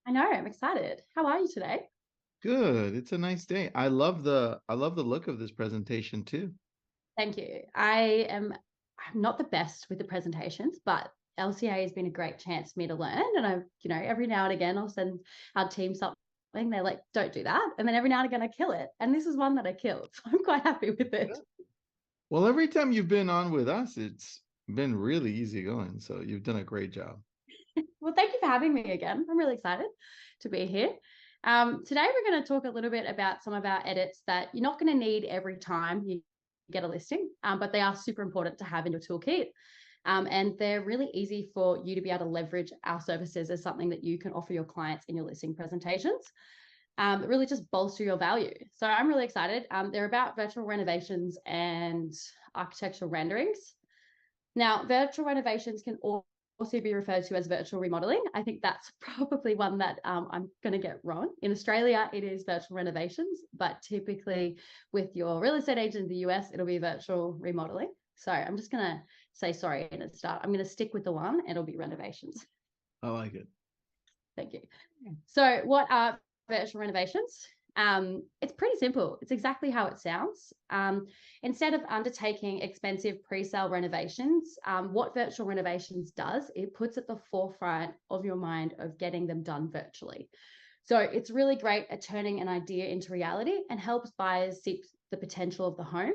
I know, I'm excited. How are you today? Good. It's a nice day. I love the look of this presentation too. Thank you. I'm not the best with the presentations, but LCA has been a great chance for me to learn. And every now and again I'll send our team something. They're like, don't do that. And then every now and again I kill it. And this is one that I killed. So I'm quite happy with it. Well, every time you've been on with us, it's been really easy going. So you've done a great job. Well, thank you for having me again. I'm really excited to be here. Today, we're going to talk a little bit about some of our edits that you're not going to need every time you get a listing, but they are super important to have in your toolkit. And they're really easy for you to be able to leverage our services as something that you can offer your clients in your listing presentations. Really just bolster your value. So I'm really excited. They're about virtual renovations and architectural renderings. Now, virtual renovations can also be referred to as virtual remodeling. I think that's probably one that I'm going to get wrong. In Australia, it is virtual renovations, but typically with your real estate agent in the US, it'll be virtual remodeling. So I'm just going to say sorry and start. I'm going to stick with the one and it'll be renovations. I like it. Thank you. So what are virtual renovations? It's pretty simple. It's exactly how it sounds. Instead of undertaking expensive pre-sale renovations, what virtual renovations does, it puts at the forefront of your mind of getting them done virtually. So it's really great at turning an idea into reality and helps buyers see the potential of the home,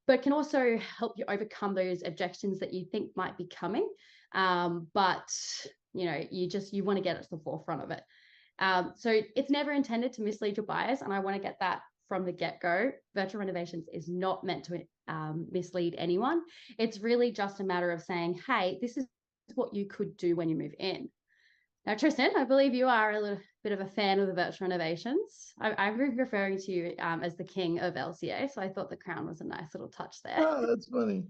but can also help you overcome those objections that you think might be coming. But you want to get it to the forefront of it. So it's never intended to mislead your buyers. And I want to get that from the get-go. Virtual renovations is not meant to mislead anyone. It's really just a matter of saying, hey, this is what you could do when you move in. Now, Tristian, I believe you are a little bit of a fan of the virtual renovations. I'm referring to you as the king of LCA. So I thought the crown was a nice little touch there. Oh, that's funny.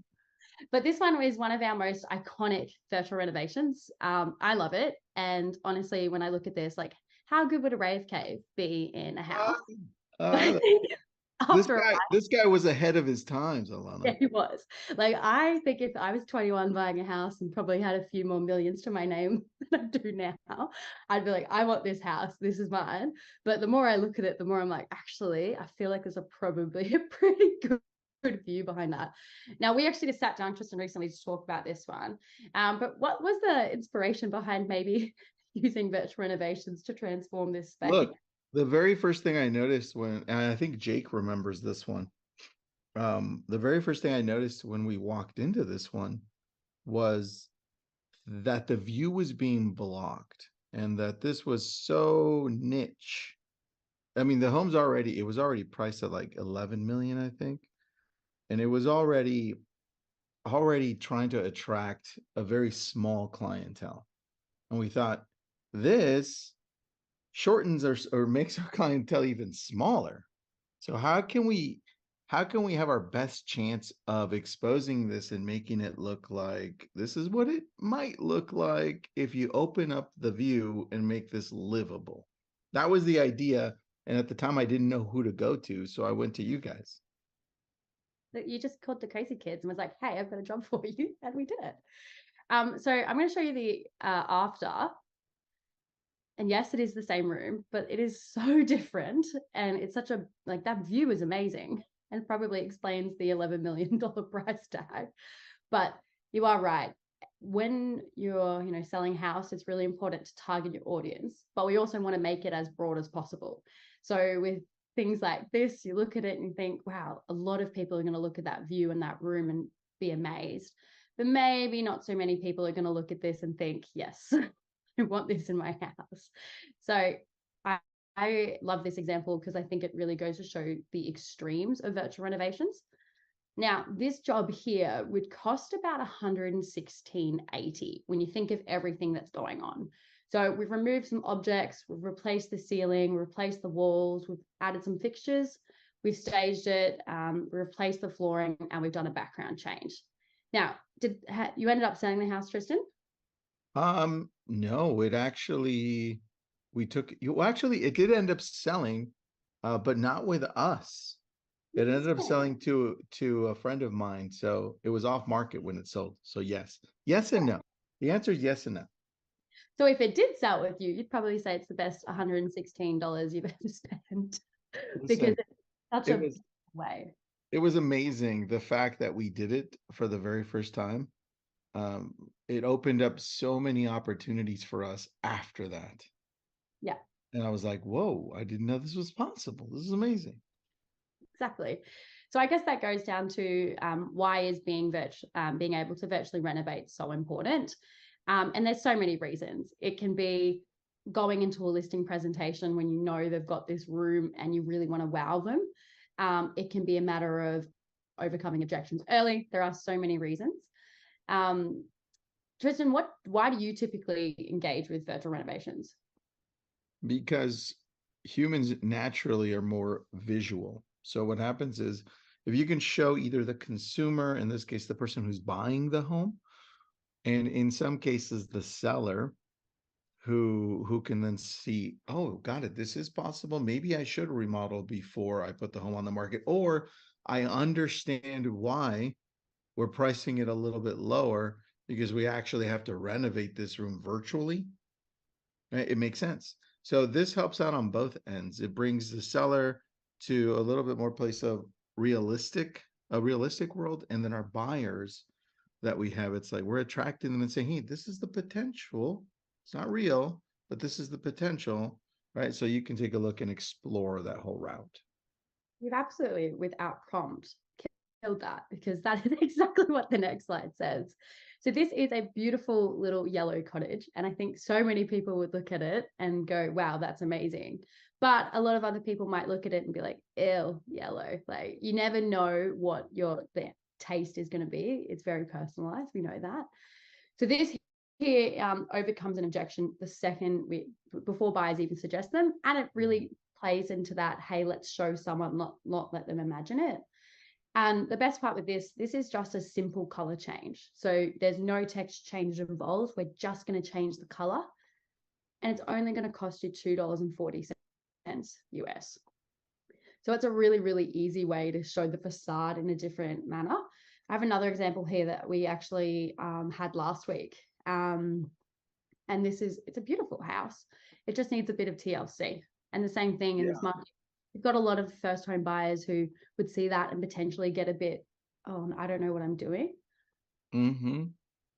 But this one is one of our most iconic virtual renovations. I love it. And honestly, when I look at this, like, how good would a rave cave be in a house? Uh, this After a guy, while, this guy was ahead of his times, yeah, Alannah. he was. Like, I think if I was 21 buying a house and probably had a few more millions to my name than I do now, I'd be like, I want this house. This is mine. But the more I look at it, the more I'm like, actually, I feel like there's probably a pretty good view behind that. Now, we actually just sat down, Tristan, recently to talk about this one. But what was the inspiration behind maybe using virtual renovations to transform this space? Look, the very first thing I noticed and I think Jake remembers this one. The very first thing I noticed when we walked into this one was that the view was being blocked and that this was so niche. I mean, it was already priced at like 11 million, I think. And it was already trying to attract a very small clientele. And we thought this shortens or makes our clientele even smaller. So how can we have our best chance of exposing this and making it look like this is what it might look like if you open up the view and make this livable? That was the idea. And at the time I didn't know who to go to, so I went to you guys. That you just called the crazy kids and was like, hey, I've got a job for you. And we did it. So I'm going to show you the after. And yes, it is the same room, but it is so different. And it's such like that view is amazing and probably explains the $11 million price tag. But you are right. When you're, selling a house, it's really important to target your audience, but we also want to make it as broad as possible. So with things like this, you look at it and you think, wow, a lot of people are going to look at that view in that room and be amazed. But maybe not so many people are going to look at this and think, yes, I want this in my house. So I love this example because I think it really goes to show the extremes of virtual renovations. Now, this job here would cost about $116.80 when you think of everything that's going on. So we've removed some objects, we've replaced the ceiling, replaced the walls, we've added some fixtures, we've staged it, replaced the flooring, and we've done a background change. Now, you ended up selling the house, Tristan? No, it actually it did end up selling, but not with us. It ended up selling to a friend of mine, so it was off market when it sold. So yes and no. The answer is yes and no. So if it did sell with you, you'd probably say it's the best $116 you've ever spent because Listen, it's such it a was way. it was amazing the fact that we did it for the very first time. It opened up so many opportunities for us after that. Yeah, And I was like, whoa, I didn't know this was possible. This is amazing. exactly. So I guess that goes down to why is being able to virtually renovate so important? And there's so many reasons. It can be going into a listing presentation when you know they've got this room and you really want to wow them. It can be a matter of overcoming objections early. There are so many reasons. Tristian, why do you typically engage with virtual renovations? Because humans naturally are more visual. So what happens is if you can show either the consumer, in this case, the person who's buying the home, and in some cases the seller who can then see, oh, got it, this is possible. Maybe I should remodel before I put the home on the market, or I understand why we're pricing it a little bit lower because we actually have to renovate this room virtually. Right? It makes sense. So this helps out on both ends. It brings the seller to a little bit more place of a realistic world, and then our buyers that we have, it's like we're attracting them and saying, hey, this is the potential. It's not real, but this is the potential, right? So you can take a look and explore that whole route. You've absolutely, without prompt, killed that because that is exactly what the next slide says. So this is a beautiful little yellow cottage, and I think so many people would look at it and go, wow, that's amazing. But a lot of other people might look at it and be like, ew, yellow. Like you never know what the taste is going to be. It's very personalized. We know that. So this here overcomes an objection the second before buyers even suggest them, and it really plays into that, hey, let's show someone, not let them imagine it. And the best part with this is just a simple color change. So there's no text change involved. We're just going to change the color, and it's only going to cost you $2.40 US. So it's a really, really easy way to show the facade in a different manner. I have another example here that we actually had last week. And it's a beautiful house. It just needs a bit of TLC. And the same thing in this market. We've got a lot of first home buyers who would see that and potentially get a bit, oh, I don't know what I'm doing. Mm-hmm.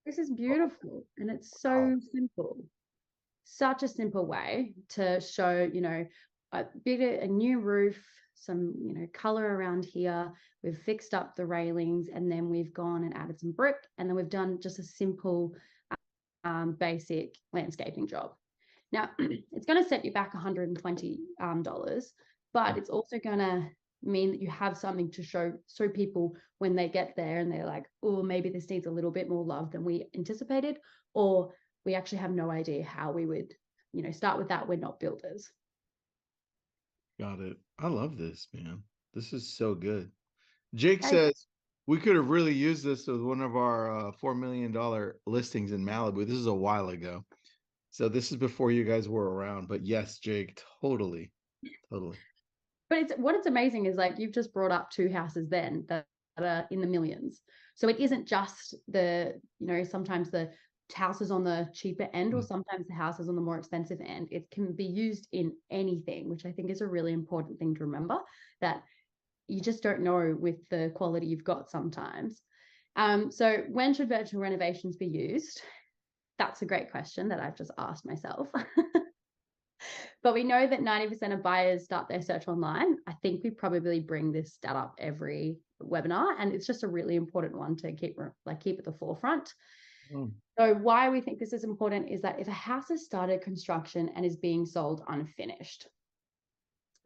This is beautiful. And it's so simple. Such a simple way to show, a new roof, some, color around here. We've fixed up the railings, and then we've gone and added some brick, and then we've done just a simple basic landscaping job. Now, it's going to set you back $120, but it's also going to mean that you have something to show people when they get there and they're like, oh, maybe this needs a little bit more love than we anticipated, or we actually have no idea how we would, start with that. We're not builders. Got it. I love this, man. This is so good. Jake says we could have really used this with one of our $4 million listings in Malibu. This is a while ago. So this is before you guys were around. But yes, Jake, totally. But what's amazing is like you've just brought up two houses then that are in the millions. So it isn't just sometimes the houses on the cheaper end, or sometimes the houses on the more expensive end. It can be used in anything, which I think is a really important thing to remember, that you just don't know with the quality you've got sometimes. So when should virtual renovations be used? That's a great question that I've just asked myself. But we know that 90% of buyers start their search online. I think we probably bring this stat up every webinar, and it's just a really important one to keep at the forefront. So why we think this is important is that if a house has started construction and is being sold unfinished,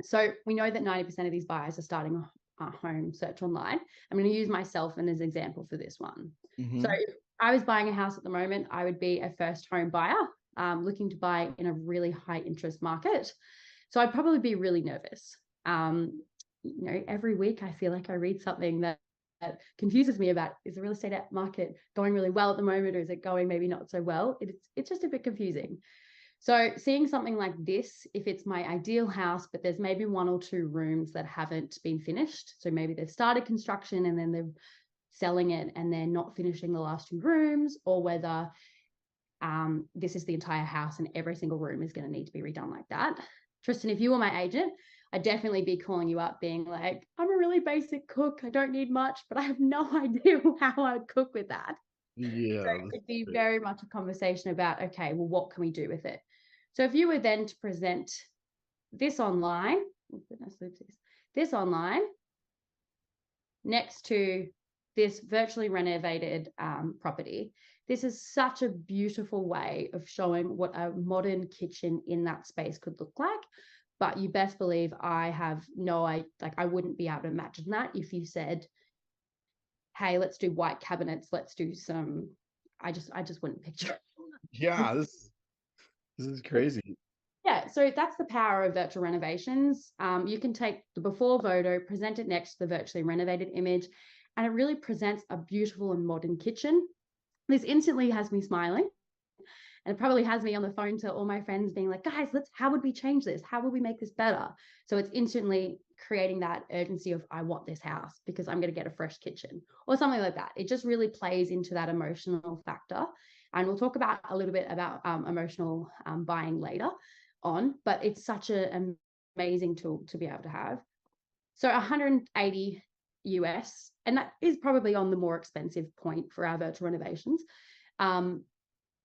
so we know that 90% of these buyers are starting a home search online. I'm going to use myself as an example for this one. So if I was buying a house at the moment, I would be a first home buyer looking to buy in a really high interest market. So I'd probably be really nervous. Every week I feel like I read something that confuses me about, is the real estate market going really well at the moment, or is it going maybe not so well? It's just a bit confusing. So seeing something like this, if it's my ideal house, but there's maybe one or two rooms that haven't been finished. So maybe they've started construction and then they're selling it and they're not finishing the last two rooms, or whether this is the entire house and every single room is going to need to be redone like that. Tristan, if you were my agent, I'd definitely be calling you up being like, I'm a really basic cook. I don't need much, but I have no idea how I would cook with that. Yeah. So it'd be very much a conversation about, okay, well, what can we do with it? So if you were then to present this online, this online next to this virtually renovated property, this is such a beautiful way of showing what a modern kitchen in that space could look like. But you best believe I wouldn't be able to imagine that if you said, hey, let's do white cabinets, let's do some, I just wouldn't picture it. Yeah, this is crazy. Yeah, so that's the power of virtual renovations. You can take the before photo, present it next to the virtually renovated image, and it really presents a beautiful and modern kitchen. This instantly has me smiling. And it probably has me on the phone to all my friends being like, guys, how would we change this? How would we make this better? So it's instantly creating that urgency of, I want this house because I'm going to get a fresh kitchen or something like that. It just really plays into that emotional factor. And we'll talk about a little bit about emotional buying later on, but it's such an amazing tool to be able to have. So 180 US, and that is probably on the more expensive point for our virtual renovations.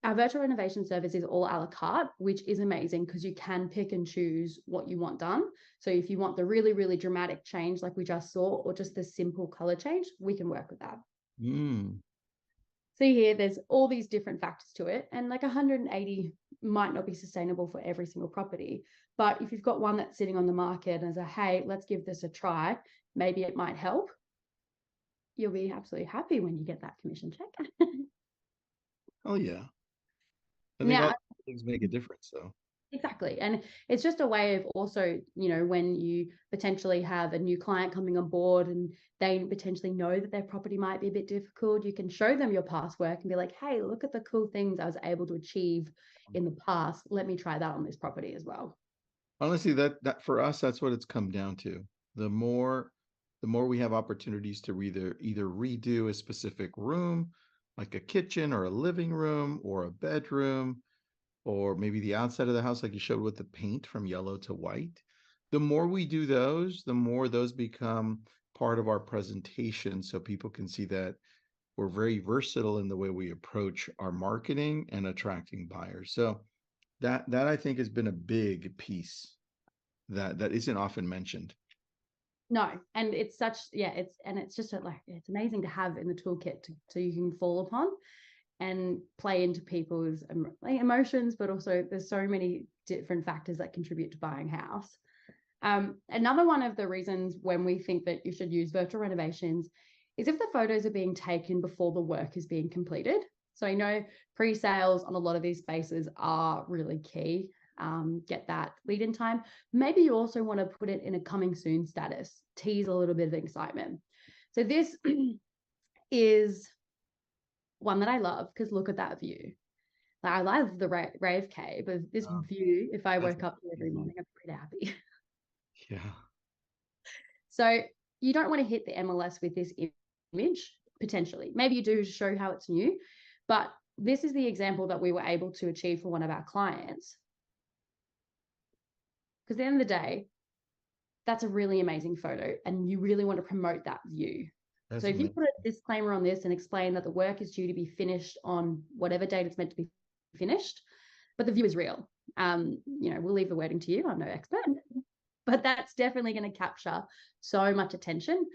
Our virtual renovation service is all a la carte, which is amazing because you can pick and choose what you want done. So if you want the really, really dramatic change like we just saw, or just the simple color change, we can work with that. See here, there's all these different factors to it. And like 180 might not be sustainable for every single property. But if you've got one that's sitting on the market and say, hey, let's give this a try, maybe it might help. You'll be absolutely happy when you get that commission check. Oh yeah. I think all things make a difference. So exactly. And it's just a way of also, when you potentially have a new client coming on board and they potentially know that their property might be a bit difficult, you can show them your past work and be like, hey, look at the cool things I was able to achieve in the past. Let me try that on this property as well. Honestly, that for us, that's what it's come down to. The more we have opportunities to either redo a specific room, like a kitchen or a living room or a bedroom, or maybe the outside of the house, like you showed with the paint from yellow to white. The more we do those, the more those become part of our presentation so people can see that we're very versatile in the way we approach our marketing and attracting buyers. So that I think has been a big piece that isn't often mentioned. No, and it's it's just it's amazing to have in the toolkit so you can fall upon and play into people's emotions, but also there's so many different factors that contribute to buying a house. Another one of the reasons when we think that you should use virtual renovations is if the photos are being taken before the work is being completed. So I know pre-sales on a lot of these spaces are really key. Get that lead in time. Maybe you also want to put it in a coming soon status, tease a little bit of excitement. So this is one that I love because look at that view. Like, I love the rave cave, but this view, if I woke up every morning, I'm pretty happy. Yeah. So you don't want to hit the MLS with this image, potentially. Maybe you do to show how it's new, but this is the example that we were able to achieve for one of our clients. Because at the end of the day, that's a really amazing photo and you really want to promote that view. That's so if amazing. You put a disclaimer on this and explain that the work is due to be finished on whatever date it's meant to be finished, but the view is real. We'll leave the wording to you. I'm no expert, but that's definitely going to capture so much attention.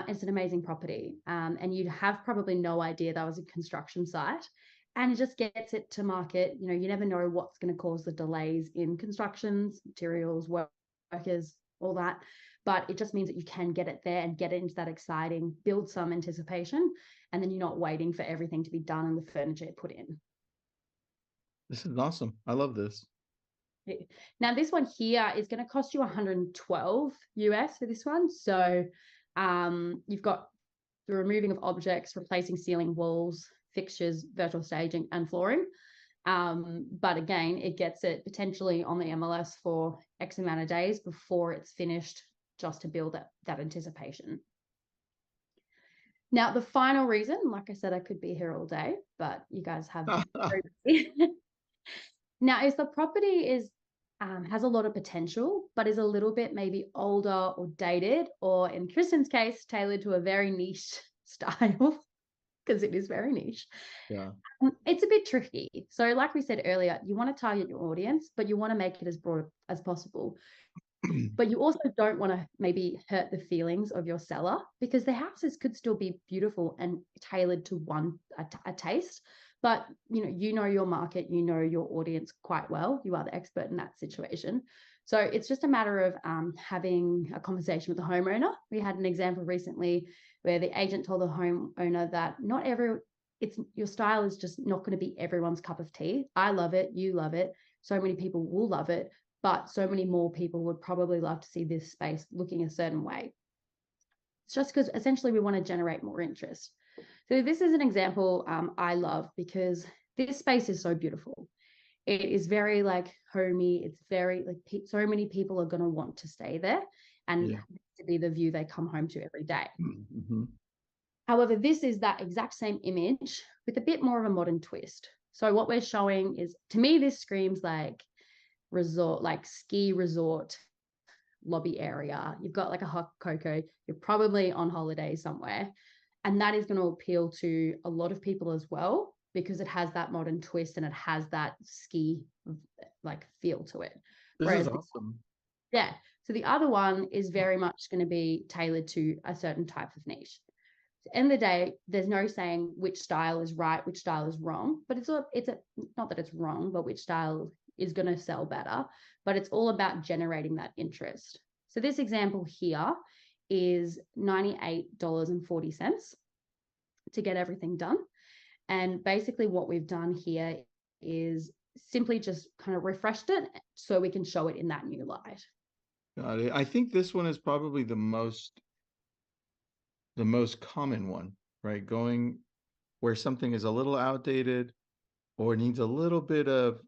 It's an amazing property. And you'd have probably no idea that was a construction site. And it just gets it to market. You never know what's going to cause the delays in constructions, materials, workers, all that. But it just means that you can get it there and get it into that exciting, build some anticipation, and then you're not waiting for everything to be done and the furniture put in. This is awesome. I love this. Now, this one here is going to cost you 112 US for this one. So you've got the removing of objects, replacing ceiling, walls, fixtures, virtual staging, and flooring. But again, it gets it potentially on the MLS for X amount of days before it's finished, just to build that anticipation. Now, the final reason, like I said, I could be here all day, but you guys have very busy. Now, is the property has a lot of potential, but is a little bit maybe older or dated, or in Tristian's case, tailored to a very niche style, because it is very niche. Yeah. It's a bit tricky. So, like we said earlier, you want to target your audience, but you want to make it as broad as possible. But you also don't want to maybe hurt the feelings of your seller, because the houses could still be beautiful and tailored to a taste. But you know your market, you know your audience quite well. You are the expert in that situation. So it's just a matter of having a conversation with the homeowner. We had an example recently where the agent told the homeowner that your style is just not going to be everyone's cup of tea. I love it, you love it, so many people will love it, but so many more people would probably love to see this space looking a certain way. It's just because essentially we want to generate more interest. So this is an example I love, because this space is so beautiful. It is very like homey. It's very like so many people are going to want to stay there and to be the view they come home to every day. Mm-hmm. However, this is that exact same image with a bit more of a modern twist. So what we're showing is, to me, this screams like resort, like ski resort lobby area. You've got like a hot cocoa. You're probably on holiday somewhere. And that is going to appeal to a lot of people as well, because it has that modern twist and it has that ski like feel to it. This Whereas is awesome. yeah. So the other one is very much going to be tailored to a certain type of niche. At the end of the day, there's no saying which style is right, which style is wrong, but it's not that it's wrong, but which style is going to sell better, but it's all about generating that interest. So this example here is $98.40 to get everything done. And basically what we've done here is simply just kind of refreshed it so we can show it in that new light. Got it. I think this one is probably the most common one, right? Going where something is a little outdated or needs a little bit of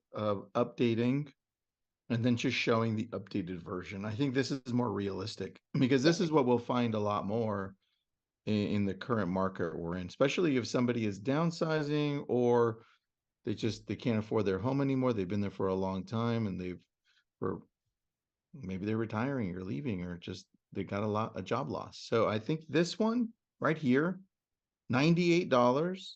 updating, and then just showing the updated version. I think this is more realistic, because this is what we'll find a lot more in the current market we're in, especially if somebody is downsizing, or they can't afford their home anymore. They've been there for a long time, and maybe they're retiring or leaving, or just they got a job loss. So I think this one right here, $98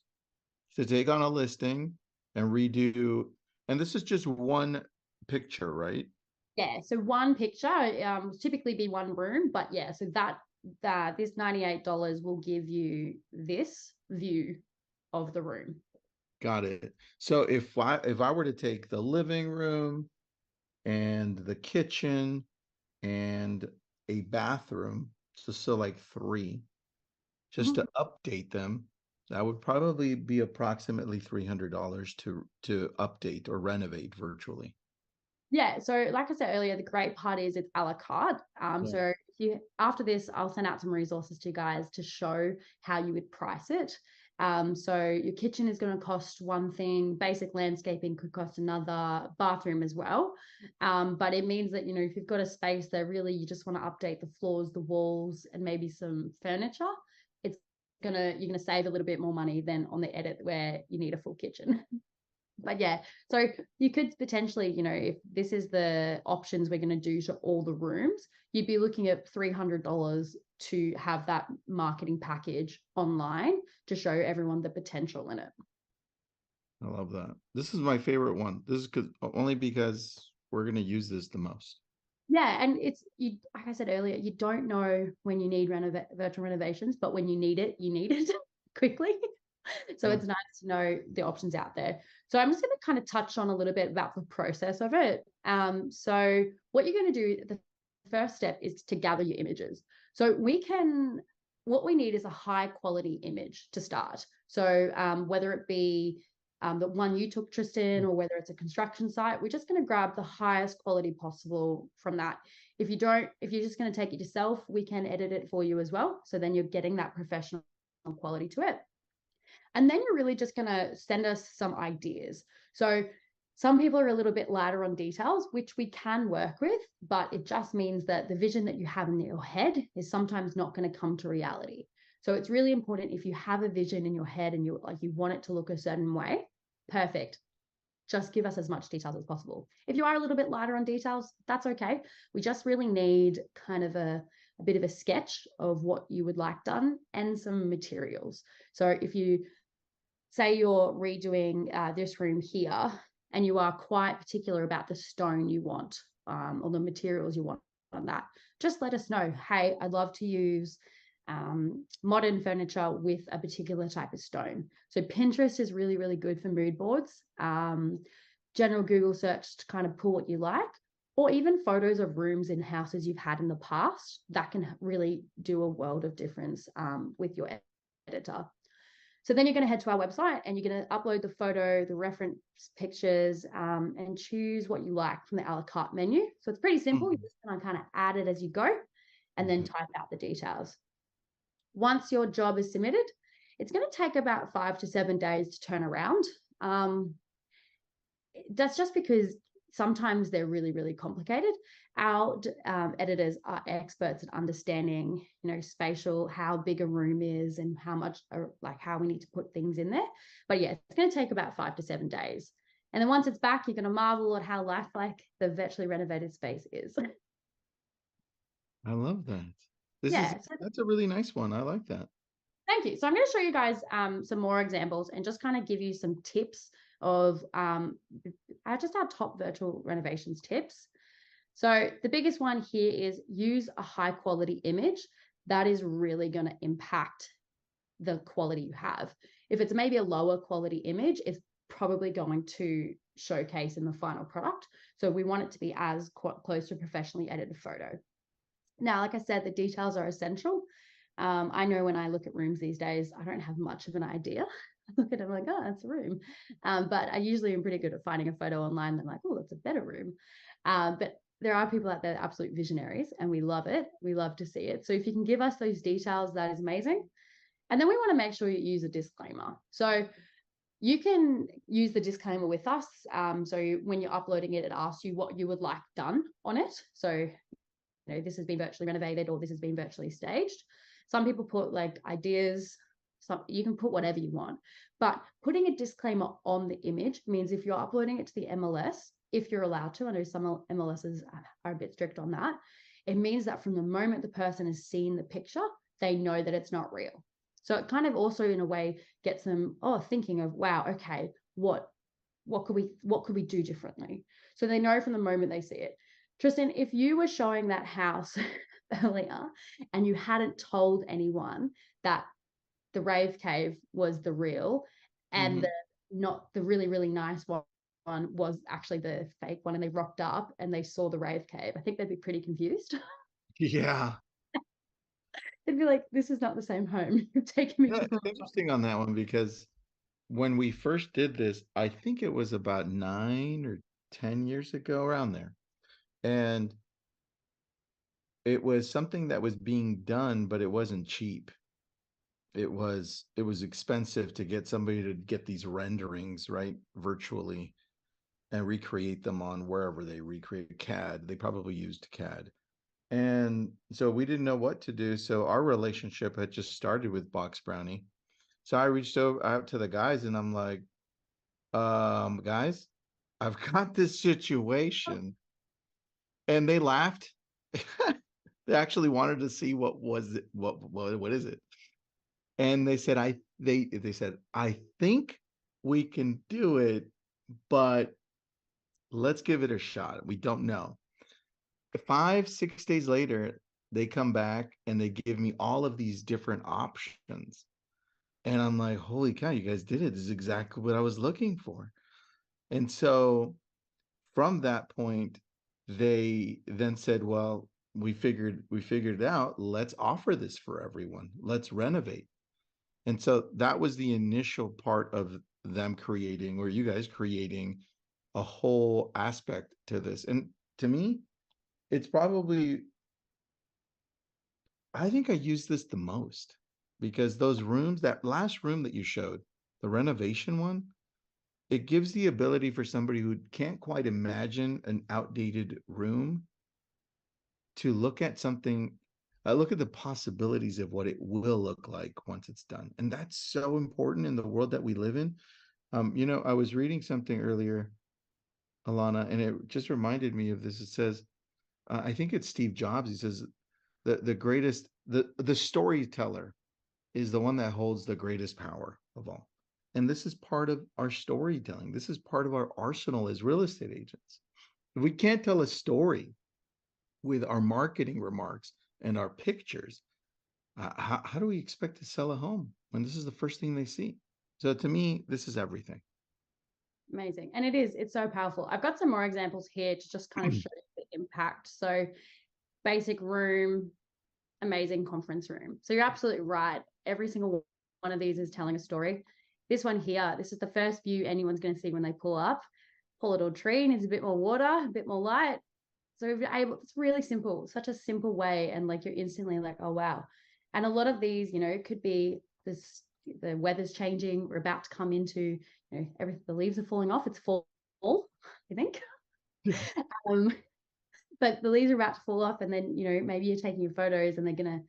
to take on a listing and redo. And this is just one picture, right? Yeah, so one picture, typically be one room, but yeah, so this $98 will give you this view of the room. Got it. So if I were to take the living room and the kitchen and a bathroom, so like 3, just to update them, that would probably be approximately $300 to update or renovate virtually. Yeah, so like I said earlier, the great part is it's a la carte. So after this, I'll send out some resources to you guys to show how you would price it. So your kitchen is going to cost one thing, basic landscaping could cost another, bathroom as well. But it means that, if you've got a space that really you just want to update the floors, the walls, and maybe some furniture, you're gonna save a little bit more money than on the edit where you need a full kitchen. But yeah, so you could potentially, if this is the options we're going to do to all the rooms, you'd be looking at $300 to have that marketing package online to show everyone the potential in it. I love that. This is my favorite one. This is only because we're going to use this the most. Yeah, and like I said earlier, you don't know when you need virtual renovations, but when you need it quickly. So it's nice to know the options out there. So I'm just going to kind of touch on a little bit about the process of it. So what you're going to do, the first step is to gather your images. So what we need is a high quality image to start. So whether it be the one you took, Tristian, or whether it's a construction site, we're just going to grab the highest quality possible from that. If you're just going to take it yourself, we can edit it for you as well. So then you're getting that professional quality to it. And then you're really just going to send us some ideas. So some people are a little bit lighter on details, which we can work with, but it just means that the vision that you have in your head is sometimes not going to come to reality. So it's really important, if you have a vision in your head and you want it to look a certain way, perfect. Just give us as much details as possible. If you are a little bit lighter on details, that's okay. We just really need kind of a bit of a sketch of what you would like done and some materials. So if you say you're redoing this room here and you are quite particular about the stone you want, or the materials you want on that, just let us know. Hey, I'd love to use modern furniture with a particular type of stone. So Pinterest is really, really good for mood boards. General Google search to kind of pull what you like, or even photos of rooms in houses you've had in the past. That can really do a world of difference with your editor. So then you're going to head to our website and you're going to upload the photo, the reference pictures, and choose what you like from the a la carte menu. So it's pretty simple. You're just going to kind of add it as you go and then type out the details. Once your job is submitted, it's going to take about 5 to 7 days to turn around. That's just because sometimes they're really, really complicated. Our editors are experts at understanding, spatial, how big a room is and how much, how we need to put things in there. But yeah, it's going to take about 5 to 7 days. And then once it's back, you're going to marvel at how lifelike the virtually renovated space is. I love that. That's a really nice one. I like that. Thank you. So I'm going to show you guys some more examples and just kind of give you some tips of just our top virtual renovations tips. So the biggest one here is use a high quality image. That is really going to impact the quality you have. If it's maybe a lower quality image, it's probably going to showcase in the final product. So we want it to be as close to a professionally edited photo. Now, like I said, the details are essential. I know when I look at rooms these days, I don't have much of an idea. I look at it, I'm like, oh, that's a room. But I usually am pretty good at finding a photo online. And I'm like, oh, that's a better room. But there are people out there, absolute visionaries, and we love it. We love to see it. So if you can give us those details, that is amazing. And then we want to make sure you use a disclaimer. So you can use the disclaimer with us. So when you're uploading it, it asks you what you would like done on it. So, this has been virtually renovated or this has been virtually staged. Some people put ideas. You can put whatever you want, but putting a disclaimer on the image means if you're uploading it to the MLS, if you're allowed to, I know some MLSs are a bit strict on that, it means that from the moment the person has seen the picture, they know that it's not real. So it kind of also in a way gets them thinking of, wow, okay, what could we do differently? So they know from the moment they see it. Tristian, if you were showing that house earlier and you hadn't told anyone that the rave cave was the real and not the really, really nice one was actually the fake one, and they rocked up and they saw the rave cave, I think they'd be pretty confused. Yeah. They'd be like, this is not the same home. You've taken me to the It's interesting on that one because when we first did this, I think it was about 9 or 10 years ago, around there. And it was something that was being done, but it wasn't cheap. It was expensive to get somebody to get these renderings, right, virtually and recreate them on wherever they recreate CAD. They probably used CAD. And so we didn't know what to do. So our relationship had just started with Box Brownie. So I reached out to the guys and I'm like, guys, I've got this situation. And they laughed. They actually wanted to see what was it, what is it? And they said, they said, I think we can do it, but let's give it a shot. We don't know. 5, 6 days later, they come back and they give me all of these different options. And I'm like, holy cow, you guys did it. This is exactly what I was looking for. And so from that point, they then said, well, we figured it out. Let's offer this for everyone. Let's renovate. And so that was the initial part of them creating, or you guys creating, a whole aspect to this. And to me, it's probably, I think I use this the most because those rooms, that last room that you showed, the renovation one, it gives the ability for somebody who can't quite imagine an outdated room to look at something I look at the possibilities of what it will look like once it's done. And that's so important in the world that we live in. I was reading something earlier, Alannah, and it just reminded me of this. It says, I think it's Steve Jobs. He says the greatest, the storyteller is the one that holds the greatest power of all. And this is part of our storytelling. This is part of our arsenal as real estate agents. If we can't tell a story with our marketing remarks and our pictures, how do we expect to sell a home when this is the first thing they see? So to me, this is everything. Amazing. And it's so powerful. I've got some more examples here to just kind of show the impact. So basic room, amazing conference room. So you're absolutely right. Every single one of these is telling a story. This one here, this is the first view anyone's going to see when they pull up. Pull a little tree, needs a bit more water, a bit more light. So if you're able, it's really simple, such a simple way. And like, you're instantly like, oh, wow. And a lot of these, could be this, the weather's changing. We're about to come into, everything, the leaves are falling off. It's fall, I think. Yeah. But the leaves are about to fall off, and then maybe you're taking your photos and they're gonna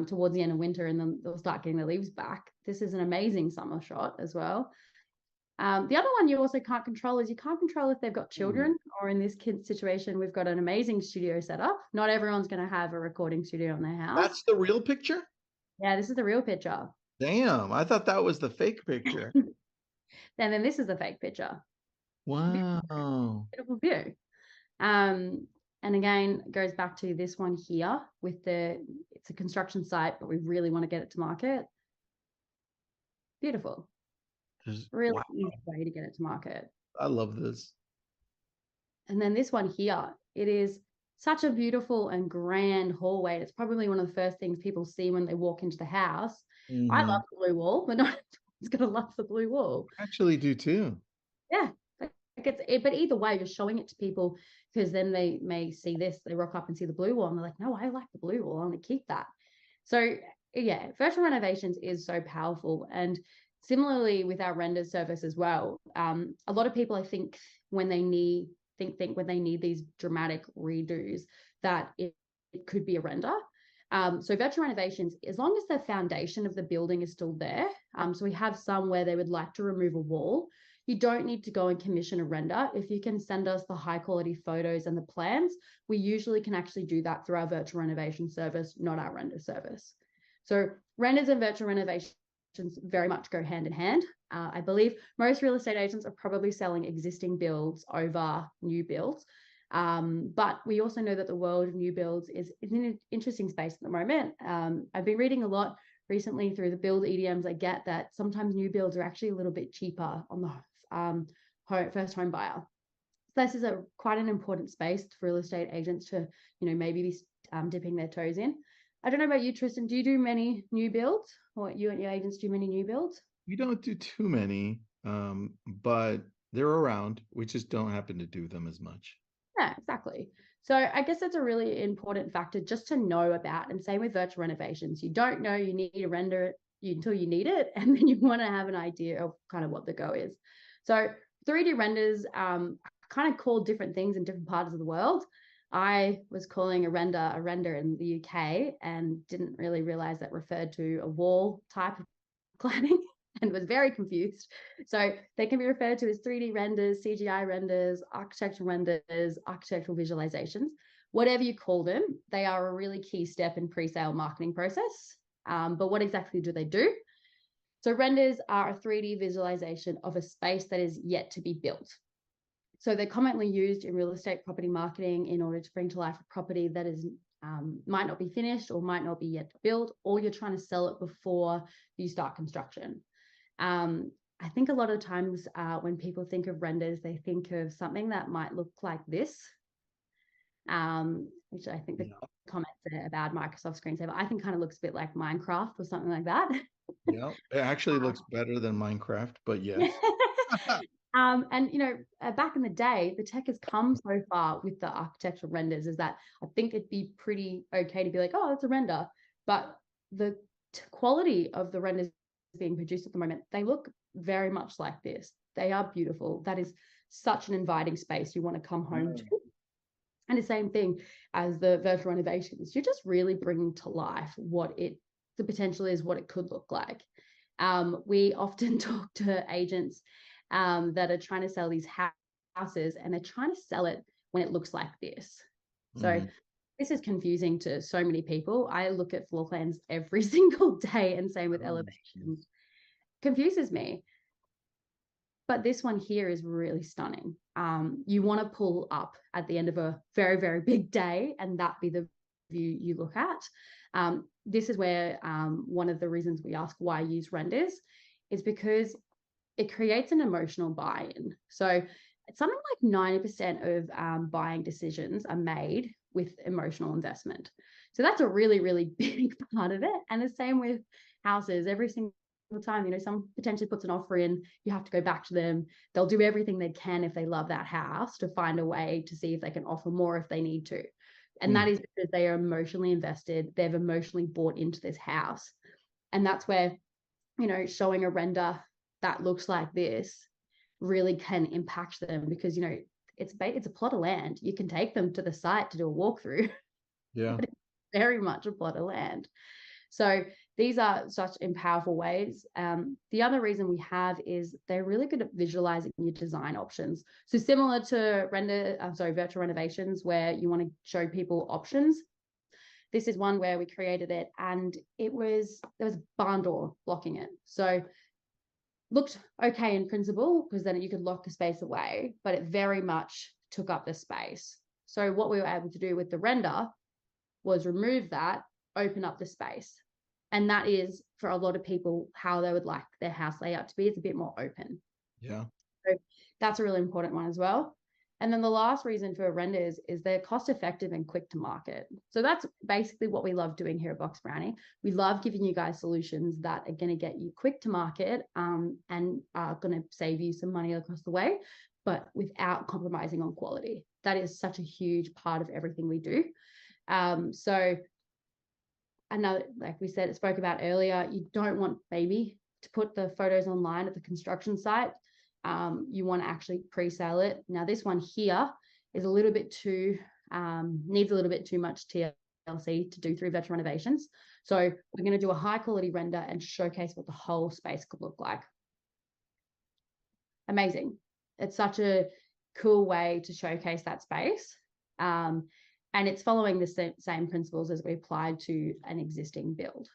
towards the end of winter, and then they'll start getting the leaves back. This is an amazing summer shot as well. The other one you also can't control is you can't control if they've got children, or in this kid's situation, we've got an amazing studio set up. Not everyone's going to have a recording studio in their house. That's the real picture? Yeah, this is the real picture. Damn, I thought that was the fake picture. And then this is the fake picture. Wow. Beautiful view. And again, it goes back to this one here with it's a construction site, but we really want to get it to market. Beautiful. Really easy way to get it to market. I love this. And then this one here, it is such a beautiful and grand hallway. It's probably one of the first things people see when they walk into the house. Mm-hmm. I love the blue wall, but not everyone's going to love the blue wall. I actually do too. Yeah. But either way, you're showing it to people, because then they may see this, they rock up and see the blue wall and they're like, no, I like the blue wall, I want to keep that. So yeah, virtual renovations is so powerful. And similarly with our render service as well, a lot of people, I think, when they need when they need these dramatic redos, that it could be a render. So virtual renovations, as long as the foundation of the building is still there, so we have some where they would like to remove a wall, you don't need to go and commission a render. If you can send us the high quality photos and the plans, we usually can actually do that through our virtual renovation service, not our render service. So renders and virtual renovations very much go hand in hand. I believe most real estate agents are probably selling existing builds over new builds. But we also know that the world of new builds is in an interesting space at the moment. I've been reading a lot recently through the build EDMs. I get that sometimes new builds are actually a little bit cheaper on the first home buyer. So this is quite an important space for real estate agents to, maybe be dipping their toes in. I don't know about you, Tristian. Do you do many new builds, or you and your agents do many new builds? We don't do too many, but they're around. We just don't happen to do them as much. Yeah, exactly. So I guess that's a really important factor just to know about. And same with virtual renovations. You don't know you need to render it until you need it, and then you want to have an idea of kind of what the go is. So 3D renders kind of called different things in different parts of the world. I was calling a render in the UK, and didn't really realize that referred to a wall type of cladding, and was very confused. So they can be referred to as 3D renders, CGI renders, architectural renders, architectural visualizations. Whatever you call them, they are a really key step in pre-sale marketing process. But what exactly do they do? So renders are a 3D visualization of a space that is yet to be built. So they're commonly used in real estate property marketing in order to bring to life a property that is might not be finished or might not be yet built, or you're trying to sell it before you start construction. I think a lot of times when people think of renders, they think of something that might look like this, which I think the comments are about Microsoft Screensaver, I think kind of looks a bit like Minecraft or something like that. Yeah, it actually looks better than Minecraft, but yes. And back in the day, the tech has come so far with the architectural renders, is that I think it'd be pretty okay to be like, oh, it's a render. But the quality of the renders being produced at the moment, they look very much like this. They are beautiful. That is such an inviting space you want to come home to. And the same thing as the virtual renovations, you're just really bringing to life what the potential is, what it could look like. We often talk to agents that are trying to sell these houses, and they're trying to sell it when it looks like this. So this is confusing to so many people. I look at floor plans every single day, and same with elevations. Confuses me. But this one here is really stunning. You want to pull up at the end of a very, very big day, and that be the view you look at. This is where one of the reasons we ask why use renders is because it creates an emotional buy-in. So it's something like 90% of buying decisions are made with emotional investment. So that's a really, really big part of it. And the same with houses. Every single time, you know, someone potentially puts an offer in, you have to go back to them. They'll do everything they can if they love that house to find a way to see if they can offer more if they need to. And that is because they are emotionally invested. They've emotionally bought into this house. And that's where, you know, showing a render that looks like this really can impact them, because, you know, it's a plot of land. You can take them to the site to do a walkthrough. Yeah. But it's very much a plot of land. So these are such powerful ways. The other reason we have is they're really good at visualizing your design options. So similar to virtual renovations, where you want to show people options. This is one where we created it, and there was a barn door blocking it. So looked okay in principle, because then you could lock the space away, but it very much took up the space. So what we were able to do with the render was remove that, open up the space. And that is, for a lot of people, how they would like their house layout to be. It's a bit more open. Yeah. So that's a really important one as well. And then the last reason for renders is they're cost effective and quick to market. So that's basically what we love doing here at Box Brownie. We love giving you guys solutions that are going to get you quick to market and are going to save you some money across the way, but without compromising on quality. That is such a huge part of everything we do. So another, like we said, spoke about earlier, you don't want maybe to put the photos online at the construction site. You want to actually pre-sale it. Now this one here is a little bit too, needs a little bit too much TLC to do through virtual renovations. So we're going to do a high quality render and showcase what the whole space could look like. Amazing. It's such a cool way to showcase that space. And it's following the same principles as we applied to an existing build.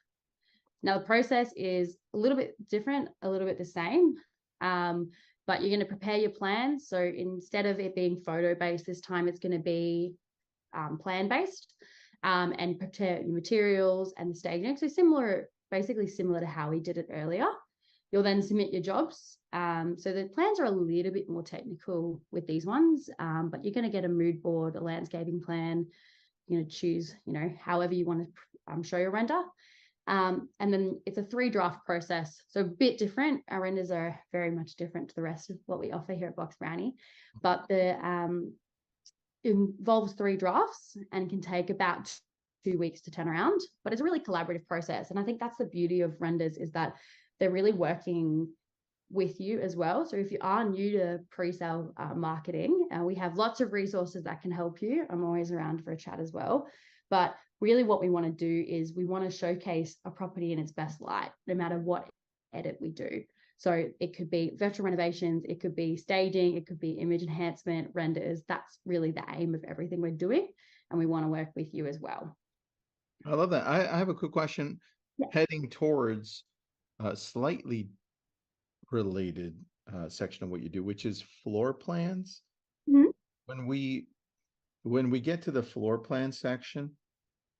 Now, the process is a little bit different, a little bit the same, but you're going to prepare your plans. So instead of it being photo-based, this time it's going to be plan-based, and prepare your materials and the staging. So basically similar to how we did it earlier. You'll then submit your jobs. So the plans are a little bit more technical with these ones, but you're going to get a mood board, a landscaping plan. You're going to choose, you know, however you want to show your render. And then it's a 3-draft process. So a bit different. Our renders are very much different to the rest of what we offer here at Box Brownie, but it involves 3 drafts and can take about 2 weeks to turn around, but it's a really collaborative process. And I think that's the beauty of renders, is that they're really working with you as well. So if you are new to pre-sale marketing, we have lots of resources that can help you. I'm always around for a chat as well. But really what we want to do is we want to showcase a property in its best light, no matter what edit we do. So it could be virtual renovations, it could be staging, it could be image enhancement, renders. That's really the aim of everything we're doing. And we want to work with you as well. I love that. I have a quick question. Yeah. Heading towards slightly related section of what you do, which is floor plans. Mm-hmm. When we get to the floor plan section,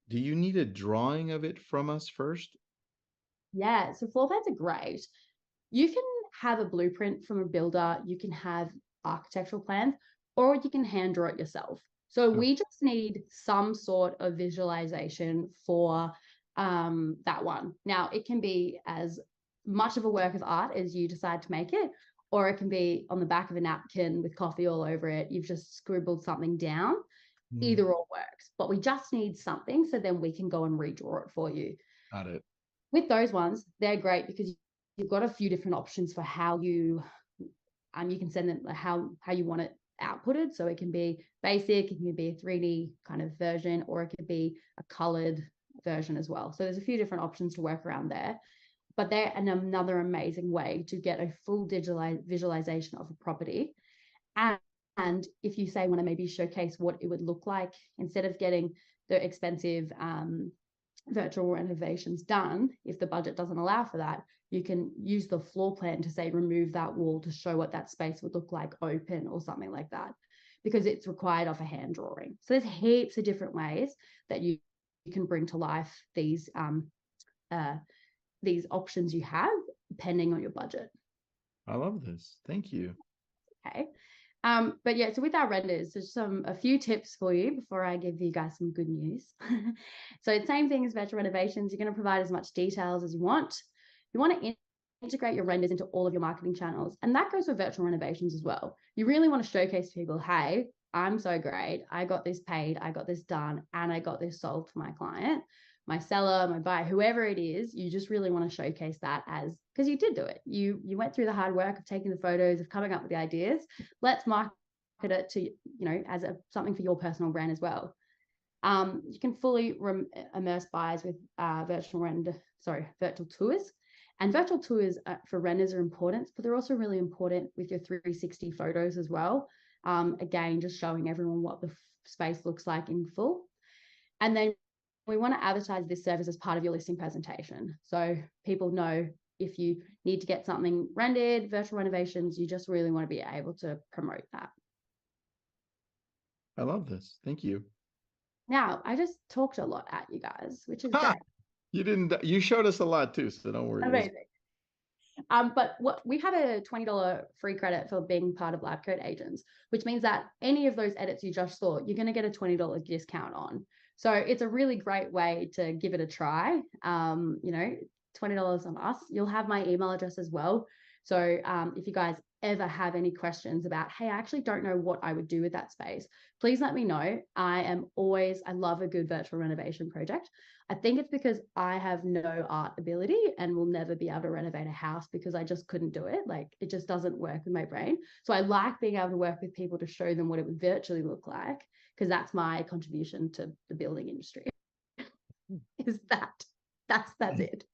do you need a drawing of it from us first? Yeah, so floor plans are great. You can have a blueprint from a builder, you can have architectural plans, or you can hand draw it yourself. So we just need some sort of visualization for that one. Now, it can be as much of a work of art as you decide to make it, or it can be on the back of a napkin with coffee all over it. You've just scribbled something down. Either or works, but we just need something, so then we can go and redraw it for you. Got it. With those ones, they're great because you've got a few different options for how you can send them, how you want it outputted. So it can be basic, it can be a 3D kind of version, or it could be a colored version as well. So there's a few different options to work around there. But they're another amazing way to get a full digital visualization of a property. And if you say want to maybe showcase what it would look like, instead of getting the expensive virtual renovations done, if the budget doesn't allow for that, you can use the floor plan to say remove that wall to show what that space would look like open or something like that, because it's required of a hand drawing. So there's heaps of different ways that you can bring to life these options you have depending on your budget. I love this. Thank you. Okay. But yeah, so with our renders, there's a few tips for you before I give you guys some good news. So same thing as virtual renovations, you're going to provide as much details as you want. You want to integrate your renders into all of your marketing channels. And that goes for virtual renovations as well. You really want to showcase to people, hey, I'm so great. I got this paid, I got this done, and I got this sold for my client, my seller, my buyer, whoever it is. You just really want to showcase that as, because you did do it. You went through the hard work of taking the photos, of coming up with the ideas. Let's market it to, as something for your personal brand as well. You can fully immerse buyers with virtual tours. And virtual tours for renders are important, but they're also really important with your 360 photos as well. Again, just showing everyone what the space looks like in full. And then we want to advertise this service as part of your listing presentation. So people know if you need to get something rendered, virtual renovations, you just really want to be able to promote that. I love this. Thank you. Now, I just talked a lot at you guys, which is great. You showed us a lot too, so don't worry. Amazing. But we have a $20 free credit for being part of Labcoat Agents, which means that any of those edits you just saw, you're going to get a $20 discount on. So it's a really great way to give it a try. $20 on us. You'll have my email address as well. So if you guys ever have any questions about, hey, I actually don't know what I would do with that space, please let me know. I love a good virtual renovation project. I think it's because I have no art ability and will never be able to renovate a house because I just couldn't do it. Like, it just doesn't work with my brain. So I like being able to work with people to show them what it would virtually look like, because that's my contribution to the building industry. Is that's it.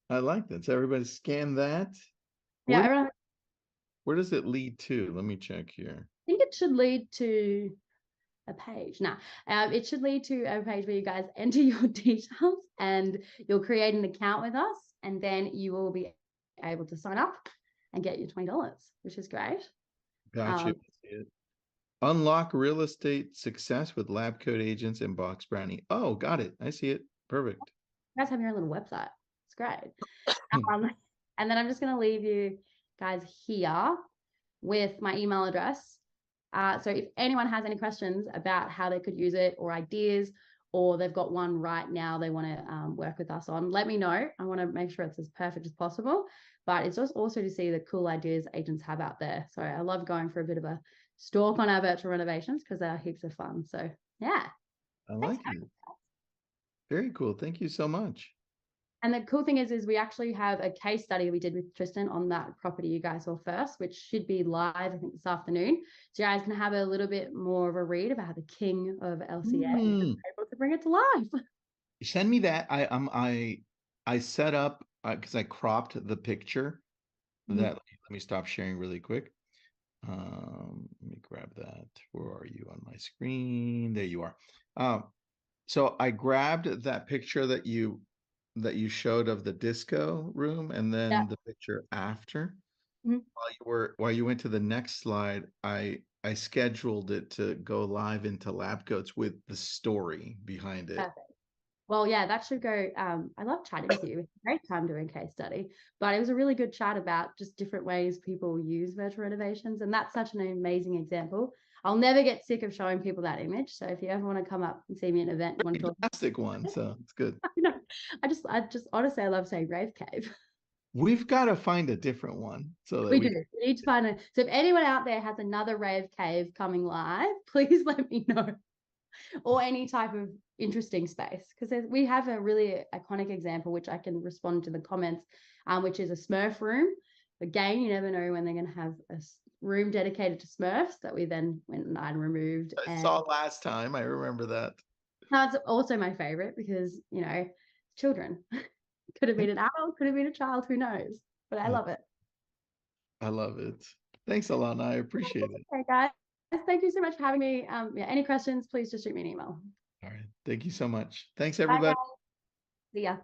I like that. So everybody scan that. Yeah. Where does it lead to? Let me check here. I think it should lead to a page. Now, it should lead to a page where you guys enter your details and you'll create an account with us, and then you will be able to sign up and get your $20, which is great. Gotcha. Unlock real estate success with Labcoat Agents and Box Brownie. Oh, got it. I see it. Perfect. You guys have your own little website. It's great. And then I'm just going to leave you guys here with my email address. So if anyone has any questions about how they could use it, or ideas, or they've got one right now they want to work with us on, let me know. I want to make sure it's as perfect as possible, but it's just also to see the cool ideas agents have out there. So I love going for a bit of a stalk on our virtual renovations because they're heaps of fun. So yeah. I like it. Very cool. Thank you so much. And the cool thing is we actually have a case study we did with Tristian on that property you guys saw first, which should be live, I think, this afternoon. So you guys can have a little bit more of a read about the king of LCA and able to bring it to life. Send me that. I set up because I cropped the picture. Let me stop sharing really quick. Let me grab that. Where are you on my screen? There you are. So I grabbed that picture that you showed of the disco room, and then the picture after. While you went to the next slide, I scheduled it to go live into Labcoats with the story behind it. Perfect. Well, yeah, that should go. I love chatting with you. It's a great time doing case study, but it was a really good chat about just different ways people use virtual renovations, and that's such an amazing example. I'll never get sick of showing people that image. So if you ever want to come up and see me at an event, you want to talk, fantastic one, so it's good. I just honestly, I love saying rave cave. We've got to find a different one so that we do. We need to find it. So if anyone out there has another rave cave coming live, please let me know. Or any type of interesting space, because we have a really iconic example which I can respond to the comments, which is a Smurf room. Again, you never know when they're going to have room dedicated to Smurfs that we then went and removed. I And saw last time. I remember that. that's also my favorite because, you know, children. Could have been an adult, could have been a child, who knows? But I love it. I love it. Thanks, Alannah. I appreciate it. Okay, guys. Thank you so much for having me. Yeah, any questions, please just shoot me an email. All right. Thank you so much. Thanks, Bye, everybody. guys. See ya.